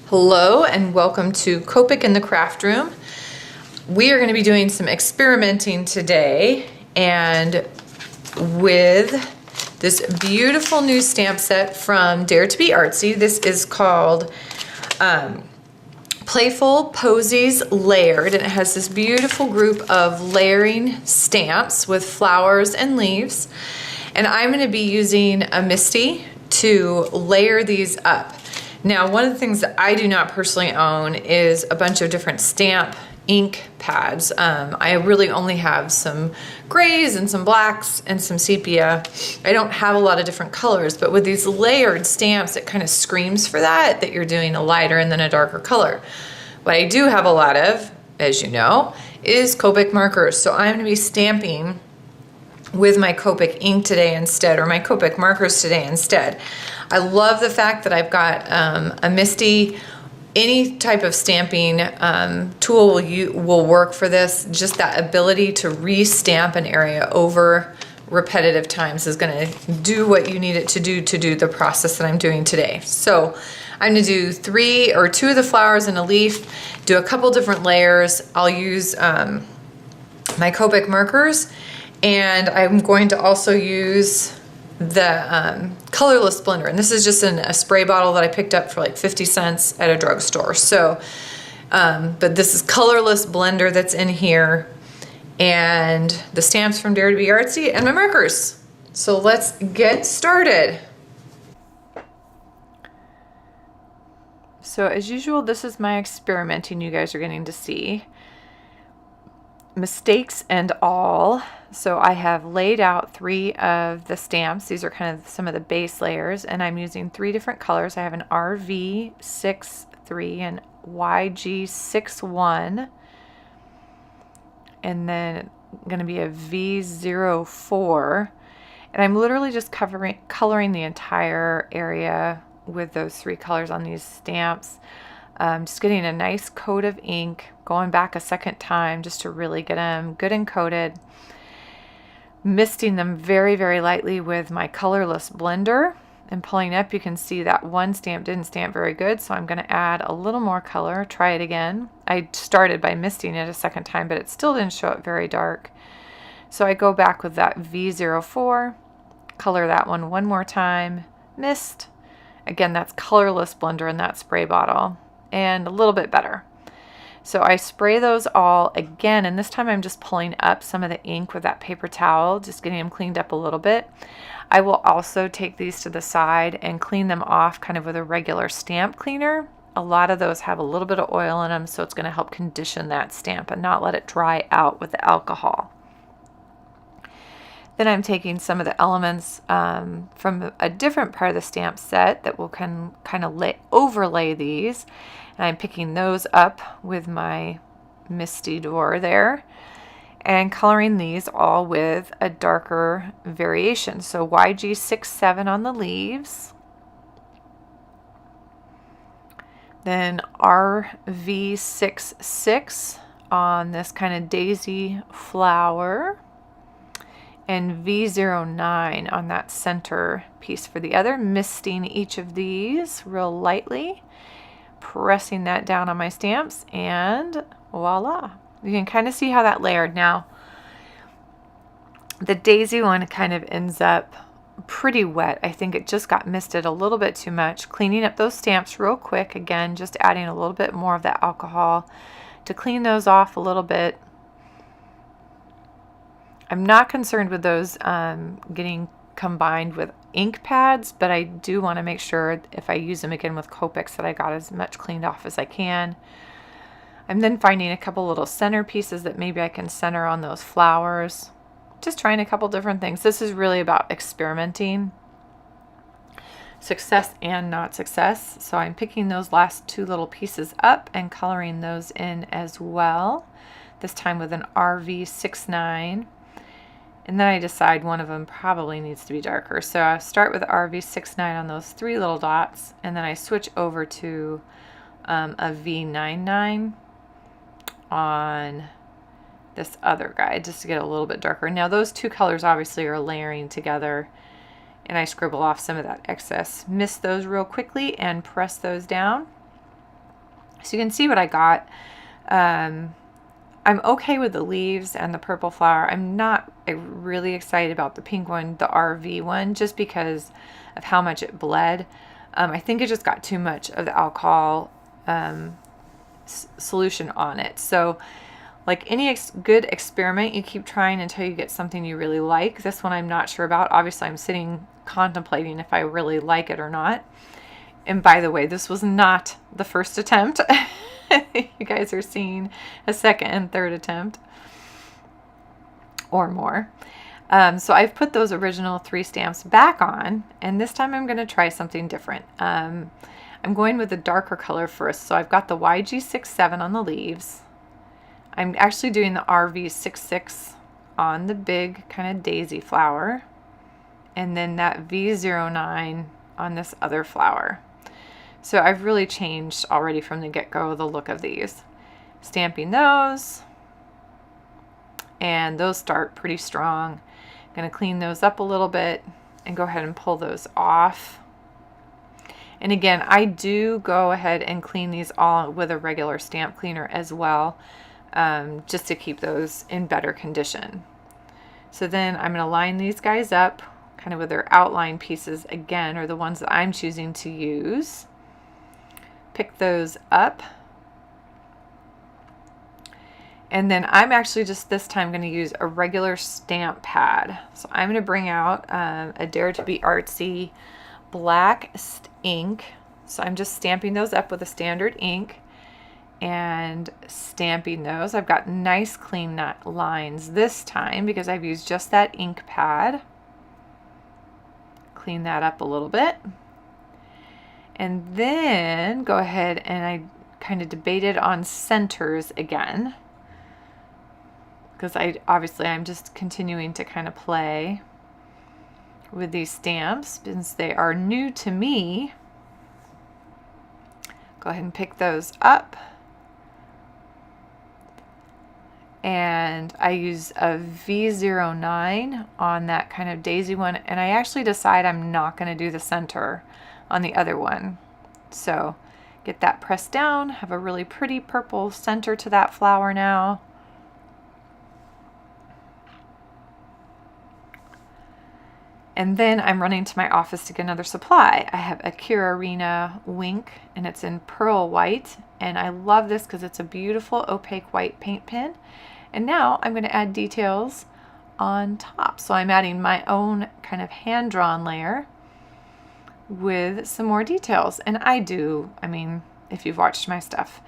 Hello and welcome to Copic in the Craft Room. We are going to be doing some experimenting today and with this beautiful new stamp set from D2BA Artsy. This is called Playful Posies Layered, and it has this beautiful group of layering stamps with flowers and leaves. And I'm going to be using a Misty to layer these up. Now, one of the things that I do not personally own is a bunch of different stamp ink pads. I really only have some grays and some blacks and some sepia. I don't have a lot of different colors, but with these layered stamps, it kind of screams for that you're doing a lighter and then a darker color. What I do have a lot of, as you know, is Copic markers. So I'm going to be stamping with my Copic ink today instead, or my Copic markers today instead. I love the fact that I've got a Misty. Any type of stamping tool will work for this. Just that ability to re-stamp an area over repetitive times is going to do what you need it to do the process that I'm doing today. So I'm going to do two of the flowers and a leaf, do a couple different layers. I'll use my Copic markers, and I'm going to also use the colorless blender, and this is just in a spray bottle that I picked up for like 50 cents at a drugstore. So but this is colorless blender that's in here, and the stamps from D2BA Artsy, and my markers. So let's get started. So as usual, this is my experimenting you guys are getting to see, mistakes and all. So I have laid out 3 of the stamps. These are kind of some of the base layers, and I'm using 3 different colors. I have an RV63 and YG61, and then going to be a V04. And I'm literally just coloring the entire area with those 3 colors on these stamps. Just getting a nice coat of ink, going back a second time just to really get them good and coated. Misting them very, very lightly with my colorless blender, and pulling up, you can see that one stamp didn't stamp very good, so I'm going to add a little more color, try it again. I started by misting it a second time, but it still didn't show up very dark. So I go back with that V04, color that one more time, mist. Again, that's colorless blender in that spray bottle, and a little bit better. So I spray those all again, and this time I'm just pulling up some of the ink with that paper towel, just getting them cleaned up a little bit. I will also take these to the side and clean them off kind of with a regular stamp cleaner. A lot of those have a little bit of oil in them, so it's going to help condition that stamp and not let it dry out with the alcohol. Then I'm taking some of the elements from a different part of the stamp set that will kind of overlay these. And I'm picking those up with my Misty door there and coloring these all with a darker variation. So YG67 on the leaves, then RV66 on this kind of daisy flower, and V09 on that center piece for the other, misting each of these real lightly, pressing that down on my stamps, and voila. You can kind of see how that layered. Now, the daisy one kind of ends up pretty wet. I think it just got misted a little bit too much. Cleaning up those stamps real quick, again, just adding a little bit more of that alcohol to clean those off a little bit. I'm not concerned with those getting combined with ink pads, but I do want to make sure if I use them again with Copics that I got as much cleaned off as I can. I'm then finding a couple little center pieces that maybe I can center on those flowers. Just trying a couple different things. This is really about experimenting. Success and not success. So I'm picking those last 2 little pieces up and coloring those in as well. This time with an RV69. And then I decide one of them probably needs to be darker. So I start with RV69 on those 3 little dots, and then I switch over to a V99 on this other guy just to get a little bit darker. Now those 2 colors obviously are layering together, and I scribble off some of that excess. Mist those real quickly and press those down. So you can see what I got. I'm okay with the leaves and the purple flower. I'm not really excited about the pink one, the RV one, just because of how much it bled. I think it just got too much of the alcohol solution on it. So like any good experiment, you keep trying until you get something you really like. This one I'm not sure about. Obviously I'm sitting contemplating if I really like it or not. And by the way, this was not the first attempt. You guys are seeing a second and third attempt or more. So I've put those original 3 stamps back on, and this time I'm going to try something different. I'm going with a darker color first. So I've got the YG67 on the leaves. I'm actually doing the RV66 on the big kind of daisy flower, and then that V09 on this other flower. So I've really changed already from the get-go the look of these. Stamping those, and those start pretty strong. I'm going to clean those up a little bit and go ahead and pull those off. And again, I do go ahead and clean these all with a regular stamp cleaner as well, just to keep those in better condition. So then I'm going to line these guys up kind of with their outline pieces again, or the ones that I'm choosing to use. Pick those up, and then I'm actually just this time going to use a regular stamp pad. So I'm going to bring out a Dare to Be Artsy black ink. So I'm just stamping those up with a standard ink and stamping those. I've got nice clean lines this time because I've used just that ink pad. Clean that up a little bit. And then go ahead and I kind of debated on centers again, because I'm just continuing to kind of play with these stamps since they are new to me. Go ahead and pick those up. And I use a V09 on that kind of daisy one, and I actually decide I'm not going to do the center on the other one. So get that pressed down, have a really pretty purple center to that flower now. And then I'm running to my office to get another supply. I have a Curarina Wink, and it's in pearl white, and I love this because it's a beautiful opaque white paint pen. And now I'm going to add details on top. So I'm adding my own kind of hand-drawn layer with some more details. And I mean, if you've watched my stuff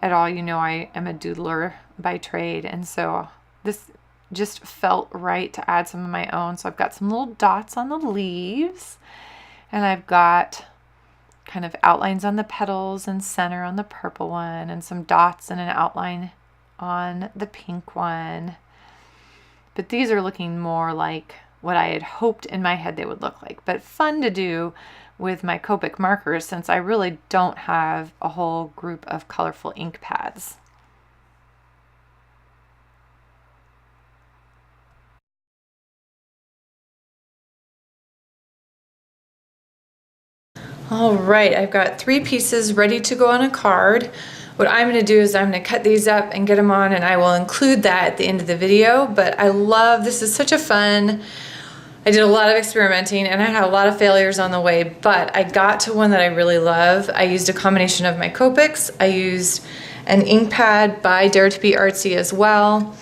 at all, you know I am a doodler by trade, and so this just felt right to add some of my own. So I've got some little dots on the leaves, and I've got kind of outlines on the petals and center on the purple one, and some dots and an outline on the pink one. But these are looking more like what I had hoped in my head they would look like, but fun to do with my Copic markers since I really don't have a whole group of colorful ink pads. All right, I've got 3 pieces ready to go on a card. What I'm going to do is I'm going to cut these up and get them on, and I will include that at the end of the video. But I love, this is such a fun, I did a lot of experimenting and I had a lot of failures on the way, but I got to one that I really love. I used a combination of my Copics. I used an ink pad by Dare to Be Artsy as well.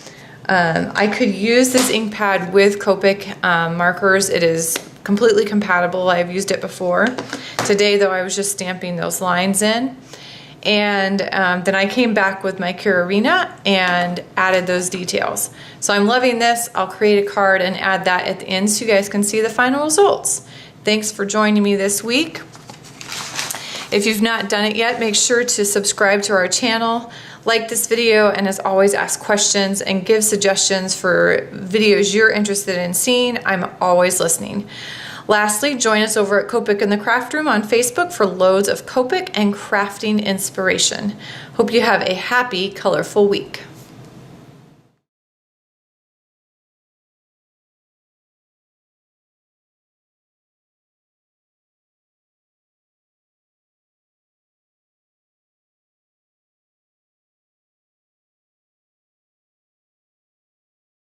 I could use this ink pad with Copic markers. It is completely compatible. I've used it before. Today though, I was just stamping those lines in. And then I came back with my Curarina and added those details. So I'm loving this. I'll create a card and add that at the end so you guys can see the final results. Thanks for joining me this week. If you've not done it yet, make sure to subscribe to our channel, like this video, and as always, ask questions and give suggestions for videos you're interested in seeing. I'm always listening. Lastly, join us over at Copic in the Craft Room on Facebook for loads of Copic and crafting inspiration. Hope you have a happy, colorful week.